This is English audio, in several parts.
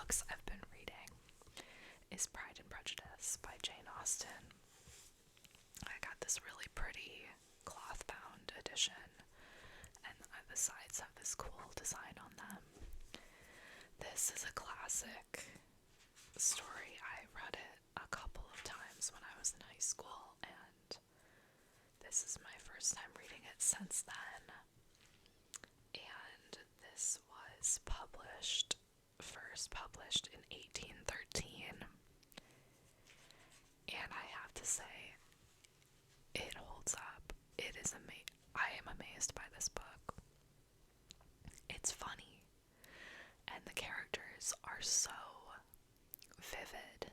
books I've been reading is Pride and Prejudice by Jane Austen. I got this really pretty cloth-bound edition, and the sides have this cool design on them. This is a classic story. I read it a couple of times when I was in high school, and this is my first time reading it since then. And this was first published in 1813. And I have to say, it holds up. It is I am amazed by this book. It's funny, and the characters are so vivid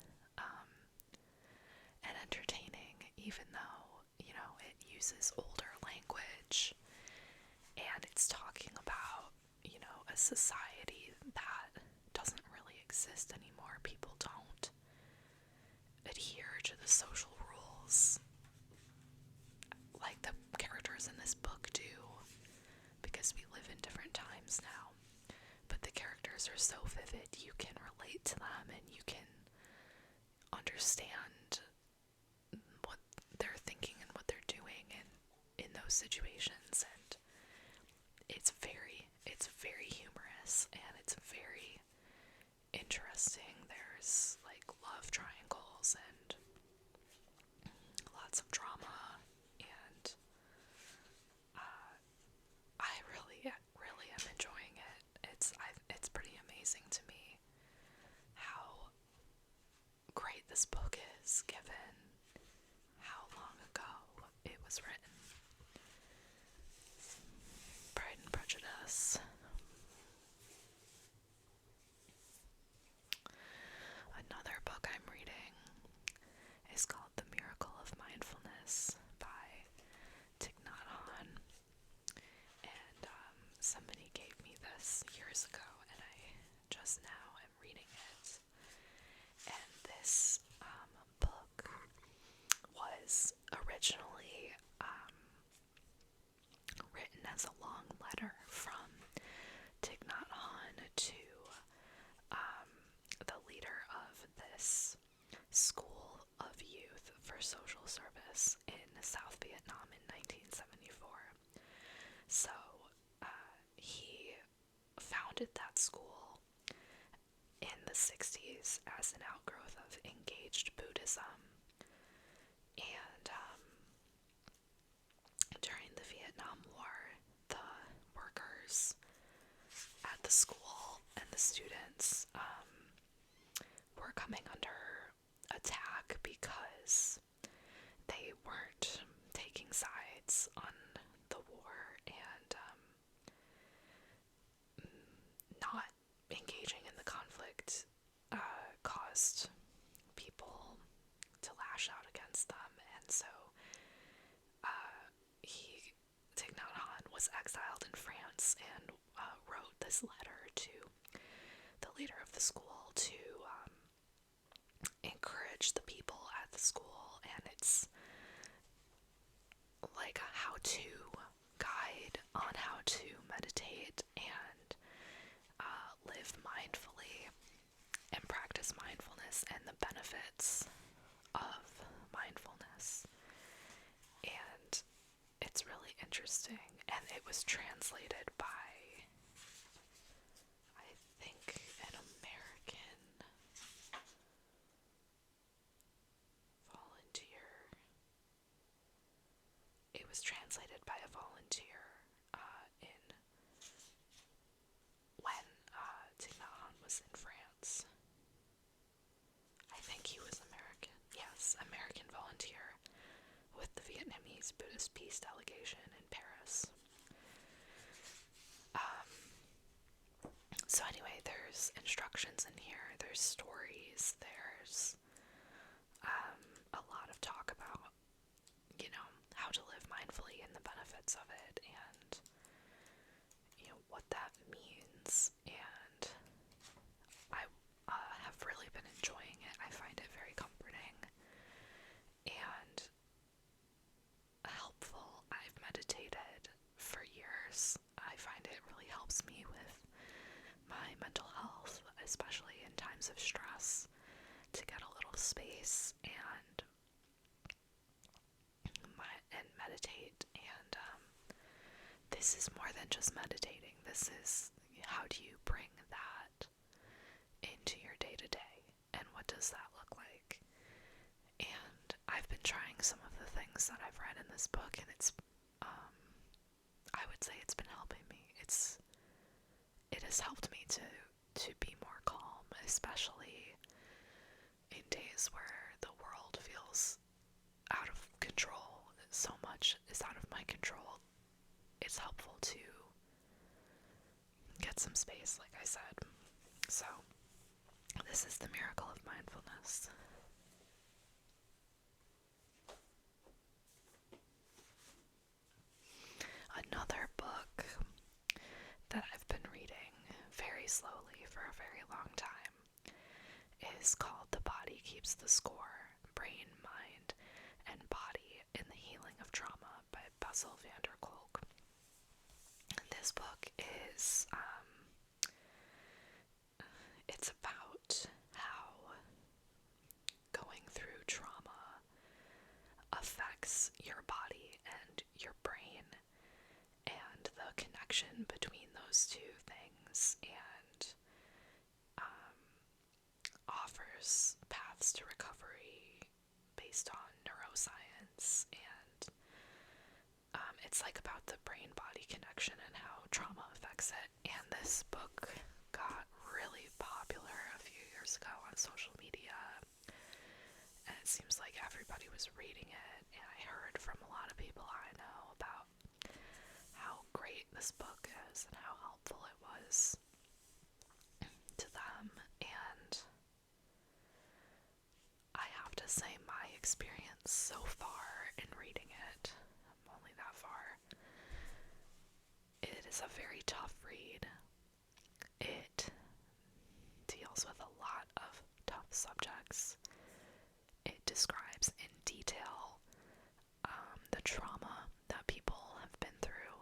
and entertaining, even though, it uses older language, and it's talking about, a society that doesn't really exist anymore. People don't adhere to the social rules like the characters in this book do, because we live in different times now. But the characters are so vivid, you can relate to them and you can understand what they're thinking and what they're doing in those situations. And it's very humorous, and it's very interesting. There's like love triangles and lots of drama, and I really am enjoying it. It's pretty amazing to me how great this book is, given how long ago it was written. Pride and Prejudice. Another book I'm reading is called The Miracle of Mindfulness by Thich Nhat Hanh. And somebody gave me this years ago, and I just now am reading it. And this book was originally written as a long letter from Thich Nhat Hanh to the leader of this school of youth for social service in South Vietnam in 1974. So he founded that school in the 60s as an outgrowth of engaged Buddhism. And during the Vietnam War, the workers at the school and the students were coming under attack because they weren't taking sides on the war and not engaging in the conflict caused people to lash out against them. And so Thich Nhat Hanh was exiled in France and wrote this letter to the leader of the school to encourage the people at the school. And it's like a how-to guide on how to meditate and live mindfully and practice mindfulness and the benefits of mindfulness. And it's really interesting, and it was translated by, I think, an American volunteer. It was translated by a volunteer in when Thich Nhat Hanh was in France. I think he was American. Yes, American volunteer with the Vietnamese Buddhist Peace Delegation in Paris. So anyway, there's instructions in here, there's stories, there's a lot of talk about, how to live mindfully and the benefits of it, and, what that means. And I have really been enjoying it. I find it very comforting and helpful. I've meditated for years. I find it really helps me with my mental health, especially in times this is more than just meditating. This is, how do you bring that into your day-to-day, and what does that look like? And I've been trying some of the things that I've read in this book, and it's, I would say it's been helping me. It has helped me to be more calm, especially in days where the world feels out of control. So much is out of my control. It's helpful to get some space, like I said. So, this is The Miracle of Mindfulness. Another book that I've been reading very slowly for a very long time is called The Body Keeps the Score: Brain, Mind, and Body in the Healing of Trauma by Bessel van der Kolk. This book is, it's about how going through trauma affects your body and your brain, and the connection between those two things, and offers paths to recovery based on neuroscience, and it's like about the brain-body connection and how trauma affects it. And this book got really popular a few years ago on social media, and it seems like everybody was reading it, and I heard from a lot of people I know about how great this book is and how helpful it was to them. And I have to say, my experience so far in reading it, I'm only that far, it is a very tough read. It deals with a lot of tough subjects. It describes in detail the trauma that people have been through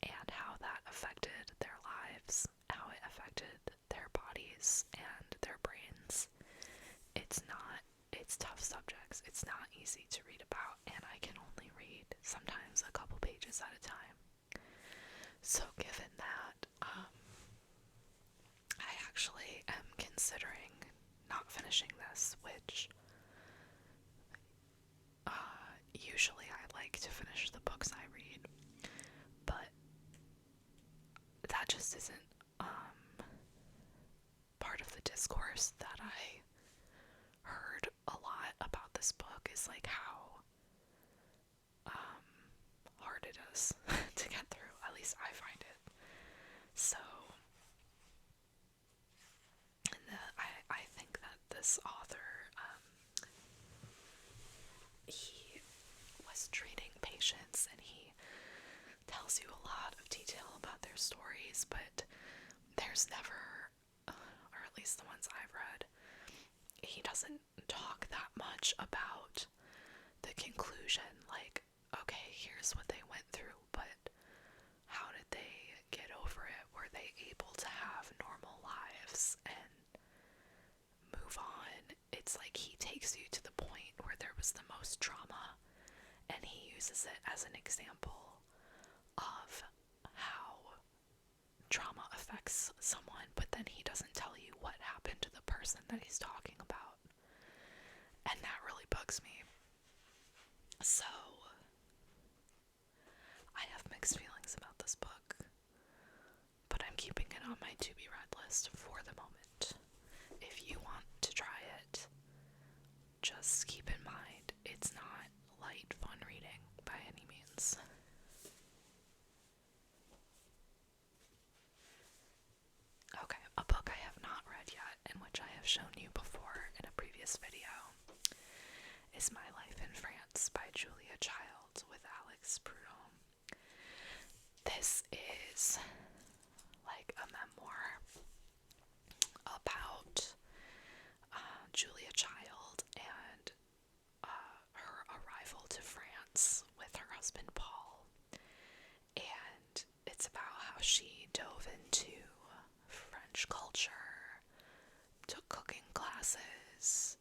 and how that affected their lives, how it affected their bodies and their brains. It's tough subjects. It's not easy to read about, and I can only read sometimes a couple pages at a time. So given that, I actually am considering not finishing this, which usually I like to finish the books I read, but that just isn't part of the discourse that I heard a lot about this book, is like how hard it is to get through. At least I find it. So I think that this author, he was treating patients, and he tells you a lot of detail about their stories, but there's never, or at least the ones I've read, he doesn't talk that much about the conclusion, like, okay, here's what they went through, but how did they get over it? Were they able to have normal lives and move on? It's like he takes you to the point where there was the most trauma, and he uses it as an example of how trauma affects someone, but then he doesn't tell you what happened to the person that he's talking about. And that really bugs me. So, I have mixed feelings about this book, but I'm keeping it on my to-be-read list for the moment. If you want to try it, just keep in mind, it's not light, fun reading by any means. Okay, a book I have not read yet, and which I have shown you before in a previous video, is My Life in France by Julia Child with Alex Prudhomme. This is like a memoir about Julia Child and her arrival to France with her husband Paul, and it's about how she dove into French culture, took cooking classes,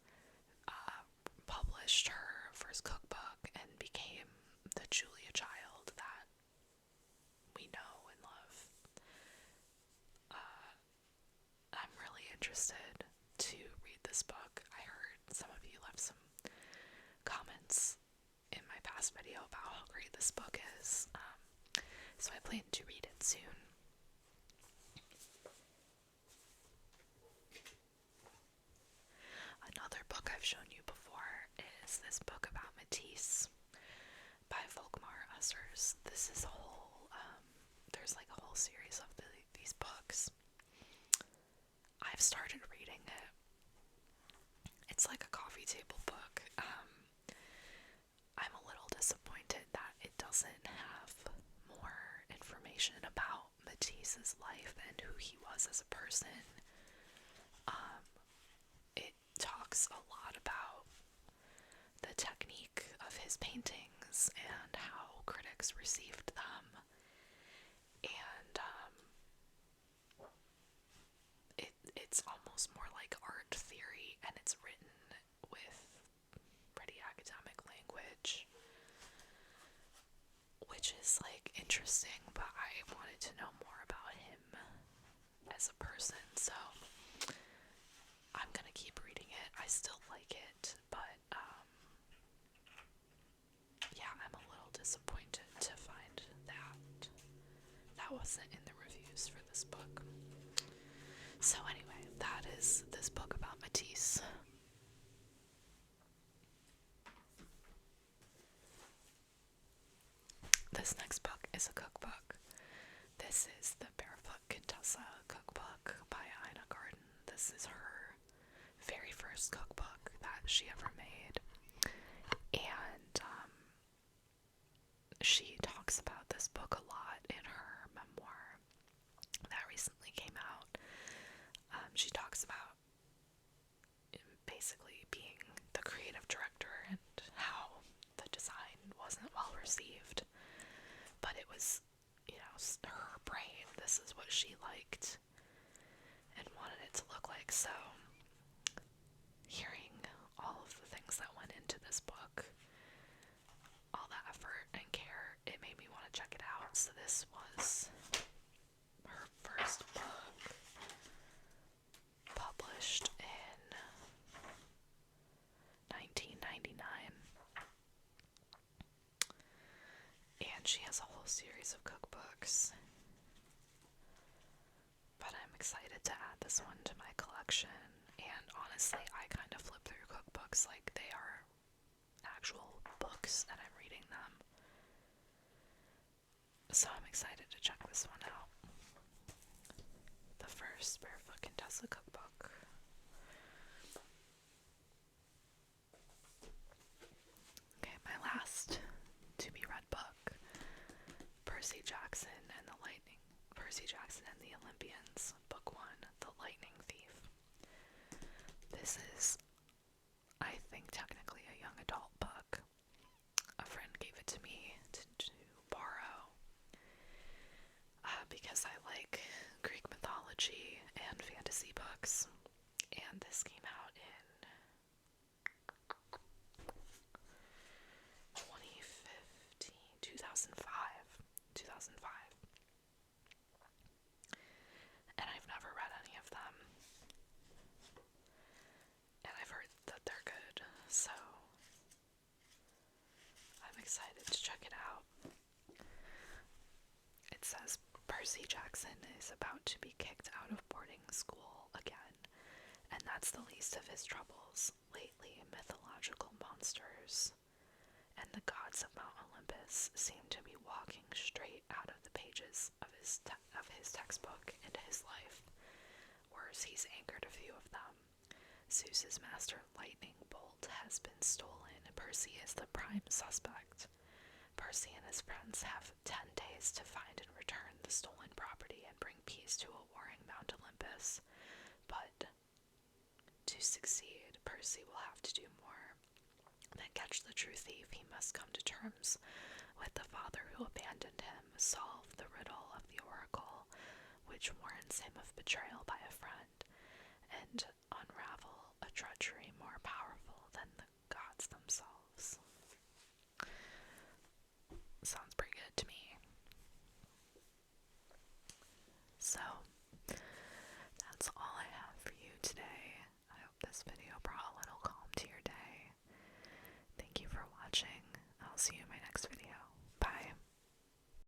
published her first cookbook, and became the Julia Child that this video about how great this book is. So I plan to read it soon. Another book I've shown you before is this book about Matisse by Volkmar Ussers. This is a whole, there's like a whole series of these books. I've started reading it. It's like a coffee table book. I'm a little disappointed that it doesn't have more information about Matisse's life and who he was as a person. It talks a lot about the technique of his paintings and how critics received them. And it's almost more like art theory, and it's written with pretty academic language, which is like interesting, but I wanted to know more about him as a person, so I'm gonna keep reading it. I still like it, but yeah, I'm a little disappointed to find that wasn't in the reviews for this book. So anyway, that is this book about Matisse. This next book is a cookbook. This is the Barefoot Contessa cookbook by Ina Garten. This is her very first cookbook that she ever made. And she talks about this book a lot in her memoir that recently came out. She talks about basically being the creative director and how the design wasn't well received, but it was, her brain. This is what she liked and wanted it to look like. So hearing all of the things that went into this book, all the effort and care, it made me want to check it out. So this was her first book, published in 1999, and she has a whole series of cookbooks, but I'm excited to add this one to my collection. And honestly, I kind of flip through cookbooks like they are actual books and I'm reading them, so I'm excited to check this one out. The first Barefoot Contessa cookbook. Okay, my last to be read book, Percy Jackson and the Olympians, Book 1, The Lightning Thief. This is, I think, technically a young adult book. A friend gave it to me to borrow because I like Greek mythology and fantasy books, and this came out in 2005, and I've never read any of them, and I've heard that they're good, so I'm excited to check it out. It says Percy Jackson is about to be kicked out of boarding school again, and that's the least of his troubles. Lately, mythological monsters and the gods of Mount Olympus seem to be walking straight out of the pages of his textbook into his life. Worse, he's anchored a few of them. Zeus's master lightning bolt has been stolen. Percy is the prime suspect. Percy and his friends have 10 days to find and return the stolen property and bring peace to a warring Mount Olympus. But to succeed, Percy will have to do more than catch the true thief. He must come to terms with the father who abandoned him, solve the riddle of the oracle, which warns him of betrayal by a friend,